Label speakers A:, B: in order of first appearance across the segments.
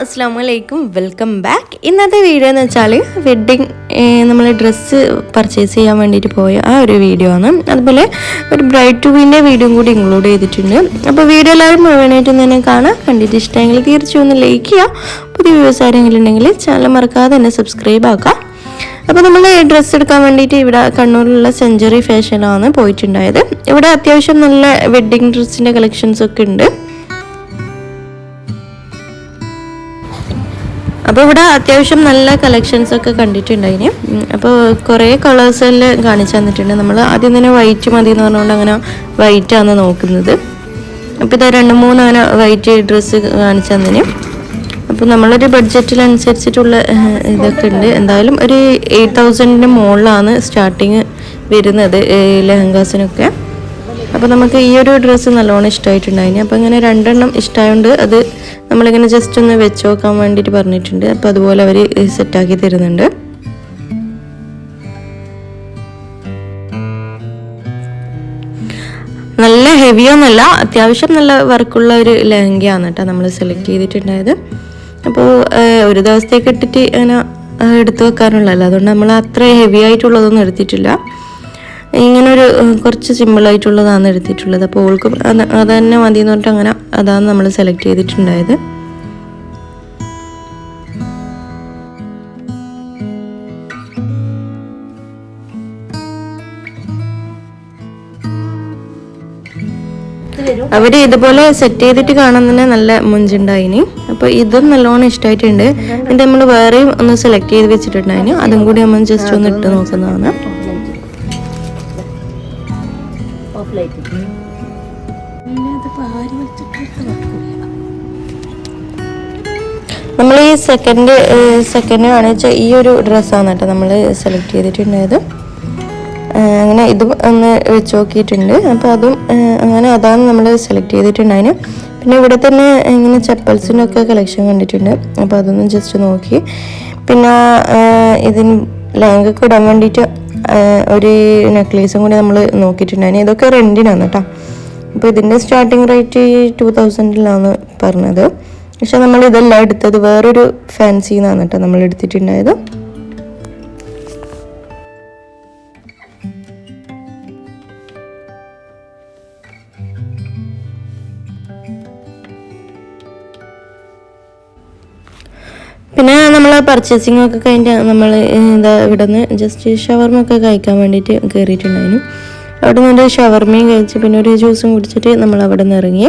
A: അസ്സലാമലൈക്കും welcome back. ഇന്നത്തെ video എന്ന് വെച്ചാൽ വെഡ്ഡിങ് നമ്മൾ ഡ്രസ്സ് പർച്ചേസ് ചെയ്യാൻ വേണ്ടിയിട്ട് പോയ ആ ഒരു വീഡിയോ ആണ്. അതുപോലെ ഒരു ബ്രൈഡ് ടു ബീൻ്റെ വീഡിയോയും കൂടി ഇൻക്ലൂഡ് ചെയ്തിട്ടുണ്ട്. അപ്പോൾ വീഡിയോ എല്ലാവരും മുഴുവനായിട്ട് തന്നെ കാണാം. കണ്ടിട്ട് ഇഷ്ടമെങ്കിൽ തീർച്ചയായും ഒന്ന് ലൈക്ക് ചെയ്യുക. പുതിയ വ്യൂസ് ആരെങ്കിലും ഉണ്ടെങ്കിൽ ചാനൽ മറക്കാതെ തന്നെ സബ്സ്ക്രൈബ് ആക്കാം. അപ്പോൾ നമ്മൾ ഡ്രസ്സ് എടുക്കാൻ വേണ്ടിയിട്ട് ഇവിടെ കണ്ണൂരിലുള്ള സെഞ്ചുറി ഫാഷനിലാണ് പോയിട്ടുണ്ടായത്. ഇവിടെ അത്യാവശ്യം നല്ല വെഡ്ഡിങ് ഡ്രസ്സിൻ്റെ കളക്ഷൻസൊക്കെ ഉണ്ട്. അപ്പോൾ ഇവിടെ അത്യാവശ്യം നല്ല കളക്ഷൻസൊക്കെ കണ്ടിട്ടുണ്ടായിന്. അപ്പോൾ കുറേ കളേഴ്സെല്ലാം കാണിച്ചു തന്നിട്ടുണ്ട്. നമ്മൾ ആദ്യം തന്നെ വൈറ്റ് മതി എന്ന് പറഞ്ഞുകൊണ്ട് അങ്ങനെ വൈറ്റാണ് നോക്കുന്നത്. അപ്പോൾ ഇത് 2-3 അങ്ങനെ വൈറ്റ് ഡ്രസ്സ് കാണിച്ചു തന്നിന്. അപ്പോൾ നമ്മളൊരു ബഡ്ജറ്റിനനുസരിച്ചിട്ടുള്ള ഇതൊക്കെ ഉണ്ട്. എന്തായാലും ഒരു 8000-ന് മുകളിലാണ് സ്റ്റാർട്ടിങ് വരുന്നത് ലെഹങ്കാസിനൊക്കെ. അപ്പോൾ നമുക്ക് ഈ ഒരു ഡ്രസ്സ് നല്ലോണം ഇഷ്ടമായിട്ടുണ്ടായിന്. അപ്പോൾ ഇങ്ങനെ 2 എണ്ണം ഇഷ്ടമായതുകൊണ്ട് അത് നമ്മളിങ്ങനെ ജസ്റ്റ് ഒന്ന് വെച്ച് നോക്കാൻ വേണ്ടിയിട്ട് പറഞ്ഞിട്ടുണ്ട്. അപ്പോൾ അതുപോലെ അവർ സെറ്റാക്കി തരുന്നുണ്ട്. നല്ല ഹെവിയൊന്നുമല്ല, അത്യാവശ്യം നല്ല വർക്കുള്ള ഒരു ലെഹങ്കയാണ് കേട്ടോ നമ്മൾ സെലക്ട് ചെയ്തിട്ടുണ്ടായത്. അപ്പോൾ ഒരു ദിവസത്തേക്ക് ഇട്ടിട്ട് അങ്ങനെ എടുത്തു വെക്കാനുള്ളതല്ല, അതുകൊണ്ട് നമ്മൾ അത്ര ഹെവി ആയിട്ടുള്ളതൊന്നും എടുത്തിട്ടില്ല. ഇങ്ങനൊരു കുറച്ച് സിമ്പിളായിട്ടുള്ളതാണ് എടുത്തിട്ടുള്ളത്. അപ്പോൾ ഓൾക്കും അത് തന്നെ മതി എന്ന് പറഞ്ഞിട്ട് അങ്ങനെ അതാണ് നമ്മൾ സെലക്ട് ചെയ്തിട്ടുണ്ടായത്. അവര് ഇതുപോലെ സെറ്റ് ചെയ്തിട്ട് കാണാൻ തന്നെ നല്ല മുഞ്ചുണ്ടായിന്. അപ്പോൾ ഇതും നല്ലോണം ഇഷ്ടമായിട്ടുണ്ട്. എന്നിട്ട് നമ്മൾ വേറെയും ഒന്ന് സെലക്ട് ചെയ്ത് വെച്ചിട്ടുണ്ടായിന്. അതും കൂടി നമ്മൾ ജസ്റ്റ് ഒന്ന് ഇട്ട് നോക്കുന്നതാണ്. നമ്മൾ ഈ സെക്കൻഡ് കാണിച്ച ഈ ഒരു ഡ്രസ്സാണ് കേട്ടോ നമ്മൾ സെലക്ട് ചെയ്തിട്ടുണ്ടായത്. അങ്ങനെ ഇതും ഒന്ന് വെച്ച് നോക്കിയിട്ടുണ്ട്. അപ്പോൾ അതും അങ്ങനെ അതാണ് നമ്മൾ സെലക്ട് ചെയ്തിട്ടുണ്ടായിന്. പിന്നെ ഇവിടെ തന്നെ ഇങ്ങനെ ചപ്പൽസിനൊക്കെ കളക്ഷൻ കണ്ടിട്ടുണ്ട്. അപ്പോൾ അതൊന്നും ജസ്റ്റ് നോക്കി. പിന്നെ ഇതിന് ലെഹങ്കക്ക് ഇടാൻ വേണ്ടിയിട്ട് ഒരു നെക്ലേസും കൂടി നമ്മൾ നോക്കിയിട്ടുണ്ടായിന്. ഇതൊക്കെ റെൻറ്റിനാണ് കേട്ടോ. അപ്പോൾ ഇതിൻ്റെ സ്റ്റാർട്ടിങ് റേറ്റ് 2000-ലാണ് പറഞ്ഞത്. പക്ഷെ നമ്മൾ ഇതെല്ലാം എടുത്തത് വേറൊരു ഫാൻസിന്നാണ് കേട്ടോ നമ്മൾ എടുത്തിട്ടുണ്ടായത്. പിന്നെ നമ്മൾ പർച്ചേസിംഗ് ഒക്കെ കഴിഞ്ഞിട്ട് നമ്മൾ ഇവിടെ നിന്ന് ജസ്റ്റ് ഷവർമ ഒക്കെ കഴിക്കാൻ വേണ്ടിയിട്ട് കയറിയിട്ടുണ്ടായിരുന്നു. അവിടെ നിന്ന് ഒരു ഷവർമയും കഴിച്ച് പിന്നെ ഒരു ജ്യൂസും കുടിച്ചിട്ട് നമ്മൾ അവിടെ നിന്ന് ഇറങ്ങി.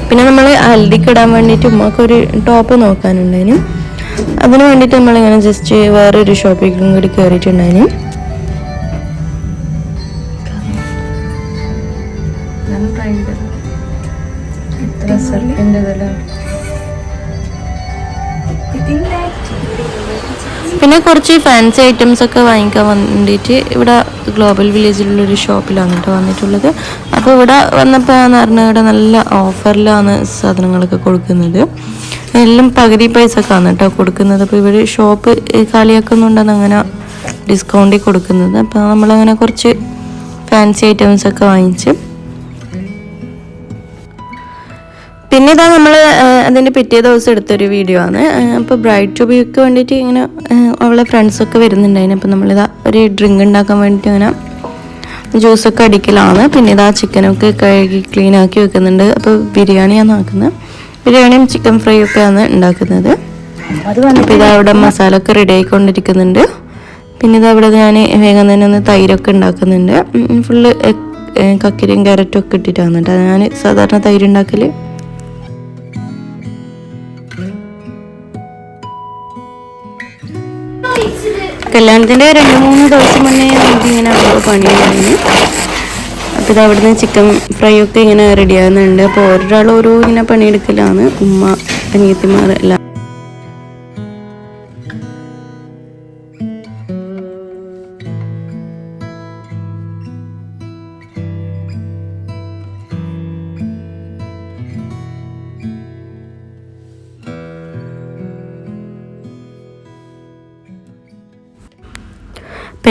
A: പിന്നെ നമ്മൾ ഹൽദിക്ക് ഇടാൻ വേണ്ടിയിട്ട് ഉമ്മക്കൊരു ടോപ്പ് നോക്കാനുണ്ടായിരുന്നു. അതിന് വേണ്ടിയിട്ട് നമ്മളിങ്ങനെ ജസ്റ്റ് വേറൊരു ഷോപ്പിലും കൂടി കയറിയിട്ടുണ്ടായിരുന്നു. പിന്നെ കുറച്ച് ഫാൻസി ഐറ്റംസ് ഒക്കെ വാങ്ങിക്കാൻ വേണ്ടിയിട്ട് ഇവിടെ ഗ്ലോബൽ വില്ലേജിലുള്ളൊരു ഷോപ്പിലാണ് കേട്ടോ വന്നിട്ടുള്ളത്. അപ്പോൾ ഇവിടെ വന്നപ്പോൾ എന്ന് പറഞ്ഞാൽ ഇവിടെ നല്ല ഓഫറിലാണ് സാധനങ്ങളൊക്കെ കൊടുക്കുന്നത്. എല്ലാം പകുതി പൈസക്കാണ് കേട്ടോ കൊടുക്കുന്നത്. അപ്പോൾ ഇവർ ഷോപ്പ് കാലിയാക്കുന്നുണ്ടെന്ന് അങ്ങനെ ഡിസ്കൗണ്ടിൽ കൊടുക്കുന്നത്. അപ്പോൾ നമ്മളങ്ങനെ കുറച്ച് ഫാൻസി ഐറ്റംസ് ഒക്കെ വാങ്ങിച്ച് പിന്നെ ഇതാ നമ്മൾ അതിൻ്റെ പിറ്റേ ദിവസം എടുത്തൊരു വീഡിയോ ആണ്. അപ്പോൾ ബ്രൈഡ് ടു ബിക്ക് വേണ്ടിയിട്ട് ഇങ്ങനെ അവളെ ഫ്രണ്ട്സൊക്കെ വരുന്നുണ്ടായിരുന്നു. അപ്പോൾ നമ്മളിതാ ഒരു ഡ്രിങ്ക് ഉണ്ടാക്കാൻ വേണ്ടിയിട്ട് ഇങ്ങനെ ജ്യൂസൊക്കെ അടിക്കലാണ്. പിന്നെ ഇതാ ചിക്കനൊക്കെ കഴുകി ക്ലീൻ ആക്കി വെക്കുന്നുണ്ട്. അപ്പോൾ ബിരിയാണിയാണ് ആക്കുന്നത്. ബിരിയാണിയും ചിക്കൻ ഫ്രൈ ഒക്കെയാണ് ഉണ്ടാക്കുന്നത്. അപ്പോൾ ഇതാ അവിടെ മസാല ഒക്കെ റെഡി ആയിക്കൊണ്ടിരിക്കുന്നുണ്ട്. പിന്നെ ഇതാ അവിടെ ഞാൻ വേഗം തന്നെ ഒന്ന് തൈരൊക്കെ ഉണ്ടാക്കുന്നുണ്ട്. ഫുള്ള് കക്കിരിയും ക്യാരറ്റും ഒക്കെ ഇട്ടിട്ടാണ് കേട്ടോ ഞാൻ സാധാരണ തൈര് ഉണ്ടാക്കൽ. കല്യാണത്തിൻ്റെ 2-3 ദിവസം മുന്നേ നമുക്കിങ്ങനെ പണിയുണ്ടായിരുന്നു. അപ്പോൾ ഇത് അവിടുന്ന് ചിക്കൻ ഫ്രൈ ഒക്കെ ഇങ്ങനെ റെഡി ആകുന്നുണ്ട്. അപ്പോൾ ഒരാൾ ഓരോ ഇങ്ങനെ പണിയെടുക്കലാണ്. ഉമ്മ അനിയത്തിമാർ എല്ലാം.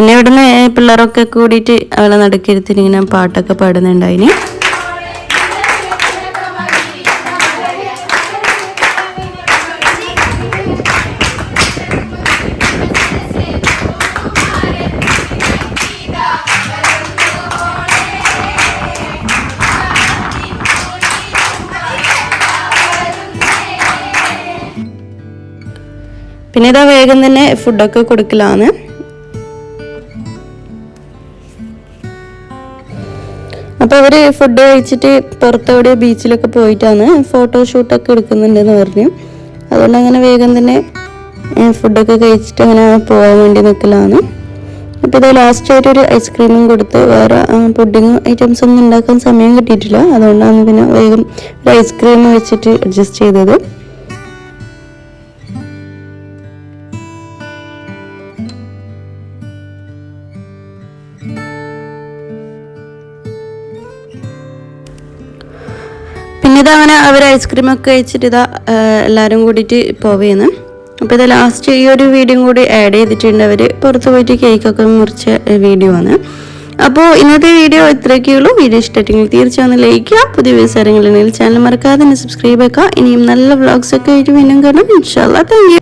A: പിന്നെ ഇവിടുന്ന് പിള്ളേരൊക്കെ കൂടിയിട്ട് അവളെ നടുക്കിരുത്തിന് ഇങ്ങനെ പാട്ടൊക്കെ പാടുന്നുണ്ടായിന്. പിന്നെ ഇതാ വേഗം തന്നെ ഫുഡൊക്കെ കൊടുക്കലാണ്. അപ്പോൾ അവർ ഫുഡ് കഴിച്ചിട്ട് പുറത്തെവിടെ ബീച്ചിലൊക്കെ പോയിട്ടാണ് ഫോട്ടോഷൂട്ടൊക്കെ എടുക്കുന്നുണ്ടെന്ന് പറഞ്ഞു. അതുകൊണ്ട് അങ്ങനെ വേഗം തന്നെ ഫുഡൊക്കെ കഴിച്ചിട്ട് അങ്ങനെ പോകാൻ വേണ്ടി നിൽക്കലാണ്. അപ്പോൾ ഇത് ലാസ്റ്റായിട്ടൊരു ഐസ്ക്രീമും കൊടുത്ത് വേറെ പുഡിങ് ഐറ്റംസ് ഒന്നും ഉണ്ടാക്കാൻ സമയം കിട്ടിയിട്ടില്ല. അതുകൊണ്ടാണ് പിന്നെ വേഗം ഒരു ഐസ്ക്രീം വെച്ചിട്ട് അഡ്ജസ്റ്റ് ചെയ്തത്. പിന്നെ ഇതങ്ങനെ അവർ ഐസ്ക്രീമൊക്കെ കഴിച്ചിട്ട് ഇതാ എല്ലാവരും കൂടിയിട്ട് പോവുകയാണ്. അപ്പോൾ ഇത് ലാസ്റ്റ് ഈ ഒരു വീഡിയോ കൂടി ആഡ് ചെയ്തിട്ടുണ്ട്. അവർ പുറത്ത് പോയിട്ട് കേക്കൊക്കെ മുറിച്ച വീഡിയോ ആണ്. അപ്പോൾ ഇന്നത്തെ വീഡിയോ ഇത്രയൊക്കെയുള്ളൂ. വീഡിയോ ഇഷ്ടമായിട്ടെങ്കിൽ തീർച്ചയായും ലൈക്ക് ചെയ്യുക. പുതിയ വിവരങ്ങളുണ്ടെങ്കിൽ ചാനൽ മറക്കാതെ തന്നെ സബ്സ്ക്രൈബ് ചെയ്യുക. ഇനിയും നല്ല വ്ളോഗ്സൊക്കെ ആയിട്ട് വീണ്ടും കാണാം. ഇൻഷാ അല്ലാഹ്. Thank you.